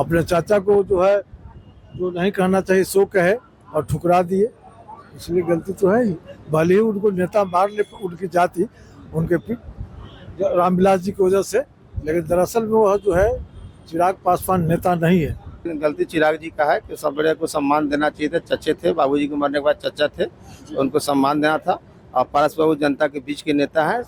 अपने चाचा को जो है जो नहीं कहना चाहिए सो कहे और ठुकरा दिए, इसलिए गलती तो है ही। भले ही उनको नेता मार ले उनकी जाति उनके रामविलास जी की वजह से, लेकिन दरअसल में वह जो है चिराग पासवान नेता नहीं है। गलती चिराग जी का है कि सब बड़े को सम्मान देना चाहिए था। चच्चे थे, बाबूजी के मरने के बाद चच्चा थे, तो उनको सम्मान देना था। और पारस बाबू जनता के बीच के नेता हैं,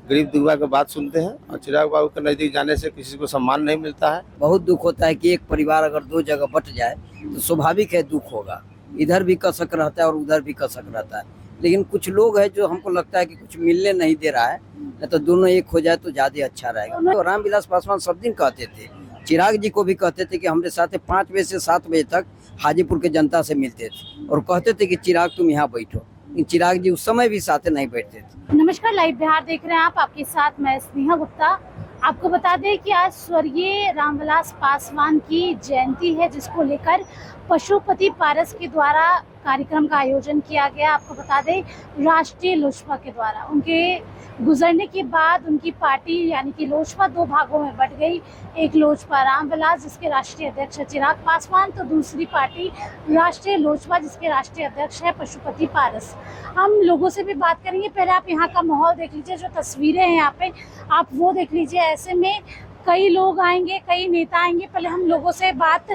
गरीब दुर्गा की बात सुनते हैं, और चिराग बाबू के नजदीक जाने से किसी को सम्मान नहीं मिलता है। बहुत दुख होता है कि एक परिवार अगर दो जगह बट जाए तो स्वाभाविक है दुख होगा। इधर भी कसक रहता है और उधर भी कसक रहता है, लेकिन कुछ लोग हैं जो हमको लगता है कि कुछ मिलने नहीं दे रहा है, नहीं तो दोनों एक हो जाए तो ज्यादा अच्छा रहेगा। तो रामविलास पासवान सब दिन कहते थे, चिराग जी को भी कहते थे कि हमारे साथ 5 बजे से 7 बजे तक हाजीपुर के जनता से मिलते थे और कहते थे कि चिराग तुम यहाँ बैठो, लेकिन चिराग जी उस समय भी साथ नहीं बैठते थे। नमस्कार, लाइव बिहार देख रहे हैं आप, आपके साथ मैं स्नेहा गुप्ता। आपको बता दें कि आज स्वर्गीय रामविलास पासवान की जयंती है, जिसको लेकर पशुपति पारस के द्वारा कार्यक्रम का आयोजन किया गया। आपको बता दें राष्ट्रीय लोजपा के द्वारा उनके गुजरने के बाद उनकी पार्टी यानी कि लोजपा 2 भागों में बट गई। एक लोजपा रामविलास जिसके राष्ट्रीय अध्यक्ष है चिराग पासवान, तो दूसरी पार्टी राष्ट्रीय लोजपा जिसके राष्ट्रीय अध्यक्ष है पशुपति पारस। हम लोगों से भी बात करेंगे। पहले आप यहाँ का माहौल देख लीजिए, जो तस्वीरें हैं यहाँ पे आप वो देख लीजिए। ऐसे में कई लोग आएंगे, कई नेता आएंगे। पहले हम लोगों से बात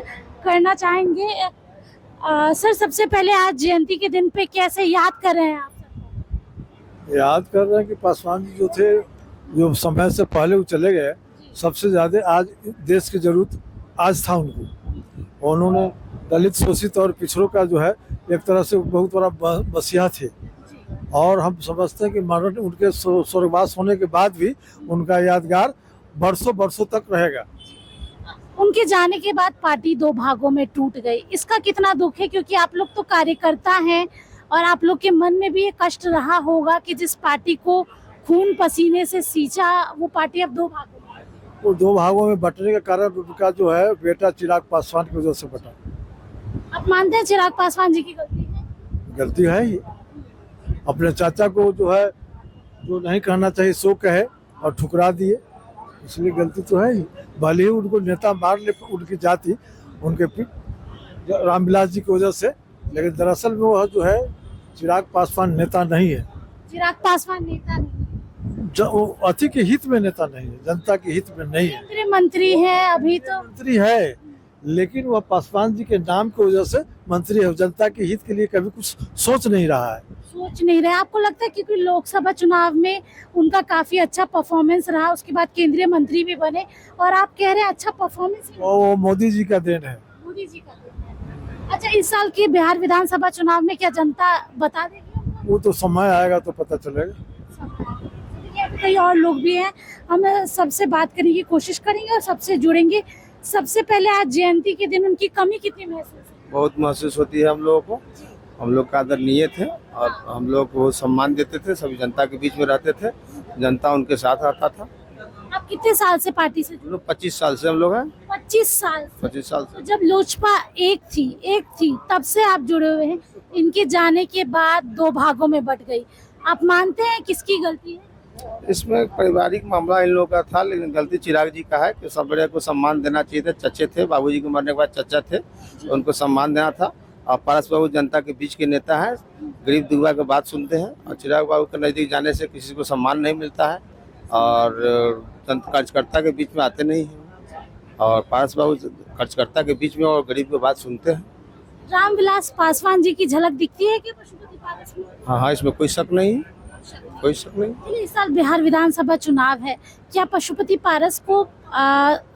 करना चाहेंगे। सर, सबसे पहले आज जयंती के दिन पे कैसे याद कर रहे हैं आप? याद कर रहे हैं कि पासवान जी जो थे, जो समय से पहले वो चले गए, सबसे ज़्यादा आज देश की जरूरत आज था उनको। उन्होंने दलित, शोषित और पिछड़ों का जो है एक तरह से बहुत बड़ा मसीहा थे, और हम समझते हैं कि मरण उनके स्वर्गवास होने के बाद भी उनका यादगार बरसों बरसों तक रहेगा। उनके जाने के बाद पार्टी 2 भागों में टूट गई, इसका कितना दुख है? क्योंकि आप लोग तो कार्यकर्ता हैं और आप लोग के मन में भी ये कष्ट रहा होगा कि जिस पार्टी को खून पसीने से सींचा, वो पार्टी अब 2 भागों में। वो 2 भागों में बंटने का कारण उनका जो है बेटा चिराग पासवान की वजह से बटा। आप मानते हैं चिराग पासवान जी की गलती है? गलती है ही। अपने चाचा को जो है जो नहीं कहना चाहिए सो कहे और ठुकरा दिए, इसलिए गलती तो है ही। भले ही उनको नेता मार ले उनकी जाति उनके रामविलास जी की वजह से, लेकिन दरअसल में वह जो है चिराग पासवान नेता नहीं है। चिराग पासवान नेता नहीं, वो अति के हित में नेता नहीं है, जनता के हित में नहीं है। केंद्रीय मंत्री है अभी तो। मंत्री है, लेकिन वह पासवान जी के नाम की वजह से मंत्री है, जनता के हित के लिए कभी कुछ सोच नहीं रहा है। सोच नहीं रहे? आपको लगता है क्योंकि लोकसभा चुनाव में उनका काफी अच्छा परफॉर्मेंस रहा, उसके बाद केंद्रीय मंत्री भी बने, और आप कह रहे हैं अच्छा परफॉर्मेंस? वो मोदी जी का देन है। मोदी जी का देन है। अच्छा, इस साल के बिहार विधानसभा चुनाव में क्या जनता बता देगी? वो तो समय आएगा तो पता चलेगा। कई और लोग भी हैं, हम सबसे बात करने की कोशिश करेंगे और सबसे जुड़ेंगे। सबसे पहले आज जयंती के दिन उनकी कमी कितनी महसूस है? बहुत महसूस होती है हम लोगों को। हम लोग का आदरणीय थे और हम लोग को सम्मान देते थे, सभी जनता के बीच में रहते थे, जनता उनके साथ रहता था। आप कितने साल से पार्टी से? 25 साल से हम लोग हैं। 25 साल? 25 साल से। तो जब लोजपा एक थी तब से आप जुड़े हुए हैं। इनके जाने के बाद 2 भागों में बट गई। आप मानते हैं किसकी गलती है? इसमें पारिवारिक मामला इन लोगों का था, लेकिन गलती चिराग जी का है कि सब बड़े को सम्मान देना चाहिए था। चच्चे थे, बाबूजी के मरने के बाद चच्चा थे, तो उनको सम्मान देना था। और पारस बाबू जनता के बीच के नेता हैं, गरीब दुर्गा की बात सुनते हैं, और चिराग बाबू के नज़दीक जाने से किसी को सम्मान नहीं मिलता है, और कार्यकर्ता के बीच में आते नहीं हैं, और पारस बाबू कार्यकर्ता के बीच में और गरीब की बात सुनते हैं। रामविलास पासवान जी की झलक दिखती है कि पशुपति पारस में? हाँ, इसमें कोई शक नहीं, कोई शक नहीं। इस साल बिहार विधानसभा चुनाव है, क्या पशुपति पारस को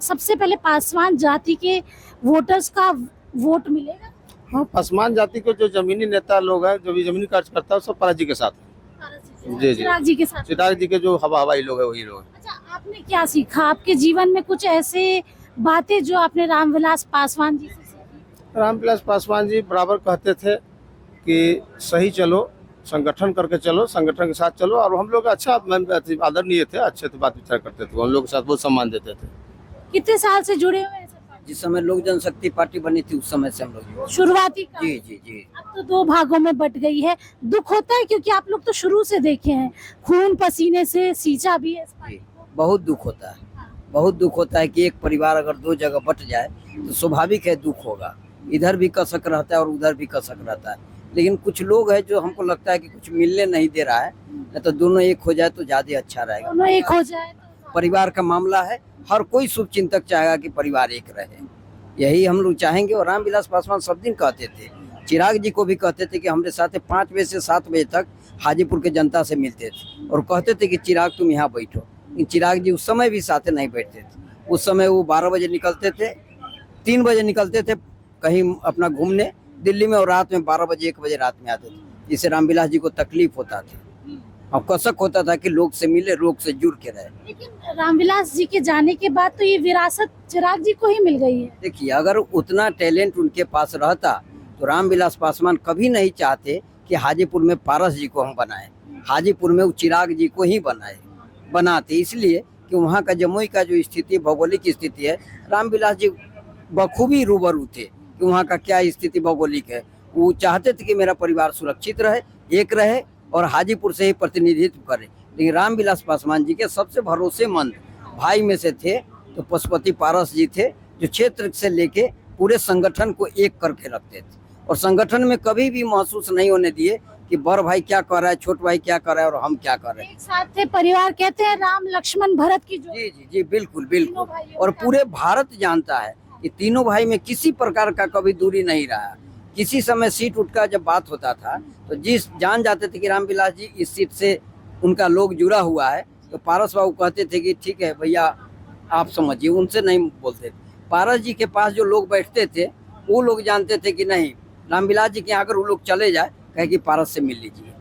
सबसे पहले पासवान जाति के वोटर्स का वोट मिलेगा? हाँ, पासवान जाति के जो जमीनी नेता लोग हैं, जो भी जमीनी कार्यकर्ता है, सब पारस जी के साथ हैं। जी, चिराग जी के साथ? चिराग जी के जो हवाई लोग है वही लोग हैं। अच्छा, आपने क्या सीखा आपके जीवन में? कुछ ऐसे बातें जो आपने रामविलास पासवान जी से सीखी? रामविलास पासवान जी बराबर कहते थे कि सही चलो, संगठन करके चलो, संगठन के साथ चलो, और हम लोग अच्छा आदरणीय थे, अच्छे से बात विचार करते थे, हम लोग के साथ बहुत सम्मान देते थे। कितने साल से जुड़े हुए हैं? जिस समय लोक जनशक्ति पार्टी बनी थी उस समय से हम लोग शुरुआती का? जी जी जी। अब तो 2 भागों में बट गई है, दुख होता है क्योंकि आप लोग तो शुरू से देखे हैं, खून पसीने से सींचा भी है इस पार्टी को। बहुत दुख होता है, बहुत दुख होता है कि एक परिवार अगर 2 जगह बट जाए तो स्वाभाविक है दुख होगा। इधर भी कसक रहता है और उधर भी कसक रहता है, लेकिन कुछ लोग हैं जो हमको लगता है कि कुछ मिलने नहीं दे रहा है, नहीं तो दोनों एक हो जाए तो ज्यादा अच्छा रहेगा। दोनों एक हो जाए तो परिवार का मामला है, हर कोई शुभ चिंतक चाहेगा कि परिवार एक रहे, यही हम लोग चाहेंगे। और रामविलास पासवान सब दिन कहते थे, चिराग जी को भी कहते थे कि हमारे साथ 5 बजे से 7 बजे तक हाजीपुर के जनता से मिलते थे और कहते थे कि चिराग तुम यहाँ बैठो। लेकिन चिराग जी उस समय भी साथ नहीं बैठते थे। उस समय वो 12 बजे निकलते थे, 3 बजे निकलते थे कहीं अपना घूमने दिल्ली में, और रात में 12 बजे 1 बजे रात में आते थे, जिससे रामविलास जी को तकलीफ होता था और कसक होता था कि लोग से मिले, लोग से जुड़ के रहे। लेकिन रामविलास जी के जाने के बाद तो ये विरासत चिराग जी को ही मिल गई है। देखिए, अगर उतना टैलेंट उनके पास रहता तो रामविलास पासवान कभी नहीं चाहते कि हाजीपुर में पारस जी को हम बनाएं, हाजीपुर में वो चिराग जी को ही बनाते, इसलिए कि वहाँ का जमुई का जो स्थिति, भौगोलिक स्थिति है, रामविलास जी बखूबी रूबरू थे कि वहाँ का क्या स्थिति भौगोलिक है। वो चाहते थे कि मेरा परिवार सुरक्षित रहे, एक रहे और हाजीपुर से ही प्रतिनिधित्व करे। लेकिन रामविलास पासवान जी के सबसे भरोसेमंद भाई में से थे तो पशुपति पारस जी थे, जो क्षेत्र से लेके पूरे संगठन को एक करके रखते थे और संगठन में कभी भी महसूस नहीं होने दिए कि बड़ भाई क्या कर रहा है, छोट भाई क्या कर रहा है और हम क्या कर रहे हैं। एक साथ थे, परिवार कहते हैं राम लक्ष्मण भरत की जो जी जी जी, बिल्कुल बिल्कुल। भाइयों और का- पूरे भारत जानता है कि तीनों भाई में किसी प्रकार का कभी दूरी नहीं रहा। किसी समय सीट उठ का जब बात होता था तो जिस जान जाते थे कि रामविलास जी इस सीट से उनका लोग जुड़ा हुआ है, तो पारस बाबू कहते थे कि ठीक है भैया आप समझिए, उनसे नहीं बोलते थे। पारस जी के पास जो लोग बैठते थे वो लोग जानते थे कि नहीं, रामविलास जी के यहाँ अगर वो लोग चले जाए कहे कि पारस से मिल लीजिए।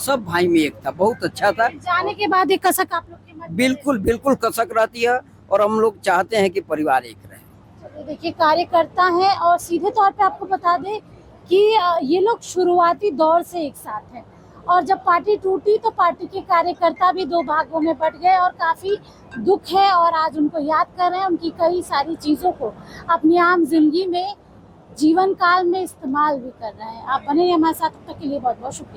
सब भाई में एक था, बहुत अच्छा था। जाने के बाद एक कसक आप लोग के मन में बिल्कुल बिल्कुल कसक रहती है और हम लोग चाहते हैं कि परिवार एक रहे। चलिए, देखिए कार्यकर्ता हैं और सीधे तौर पे आपको बता दें कि ये लोग शुरुआती दौर से एक साथ हैं और जब पार्टी टूटी तो पार्टी के कार्यकर्ता भी 2 भागों में बट गए और काफ़ी दुख है और आज उनको याद कर रहे हैं, उनकी कई सारी चीज़ों को अपनी आम जिंदगी में जीवन काल में इस्तेमाल भी कर रहे हैं। आप बने रहिए हमारे साथ, तब तक के लिए बहुत बहुत शुक्रिया।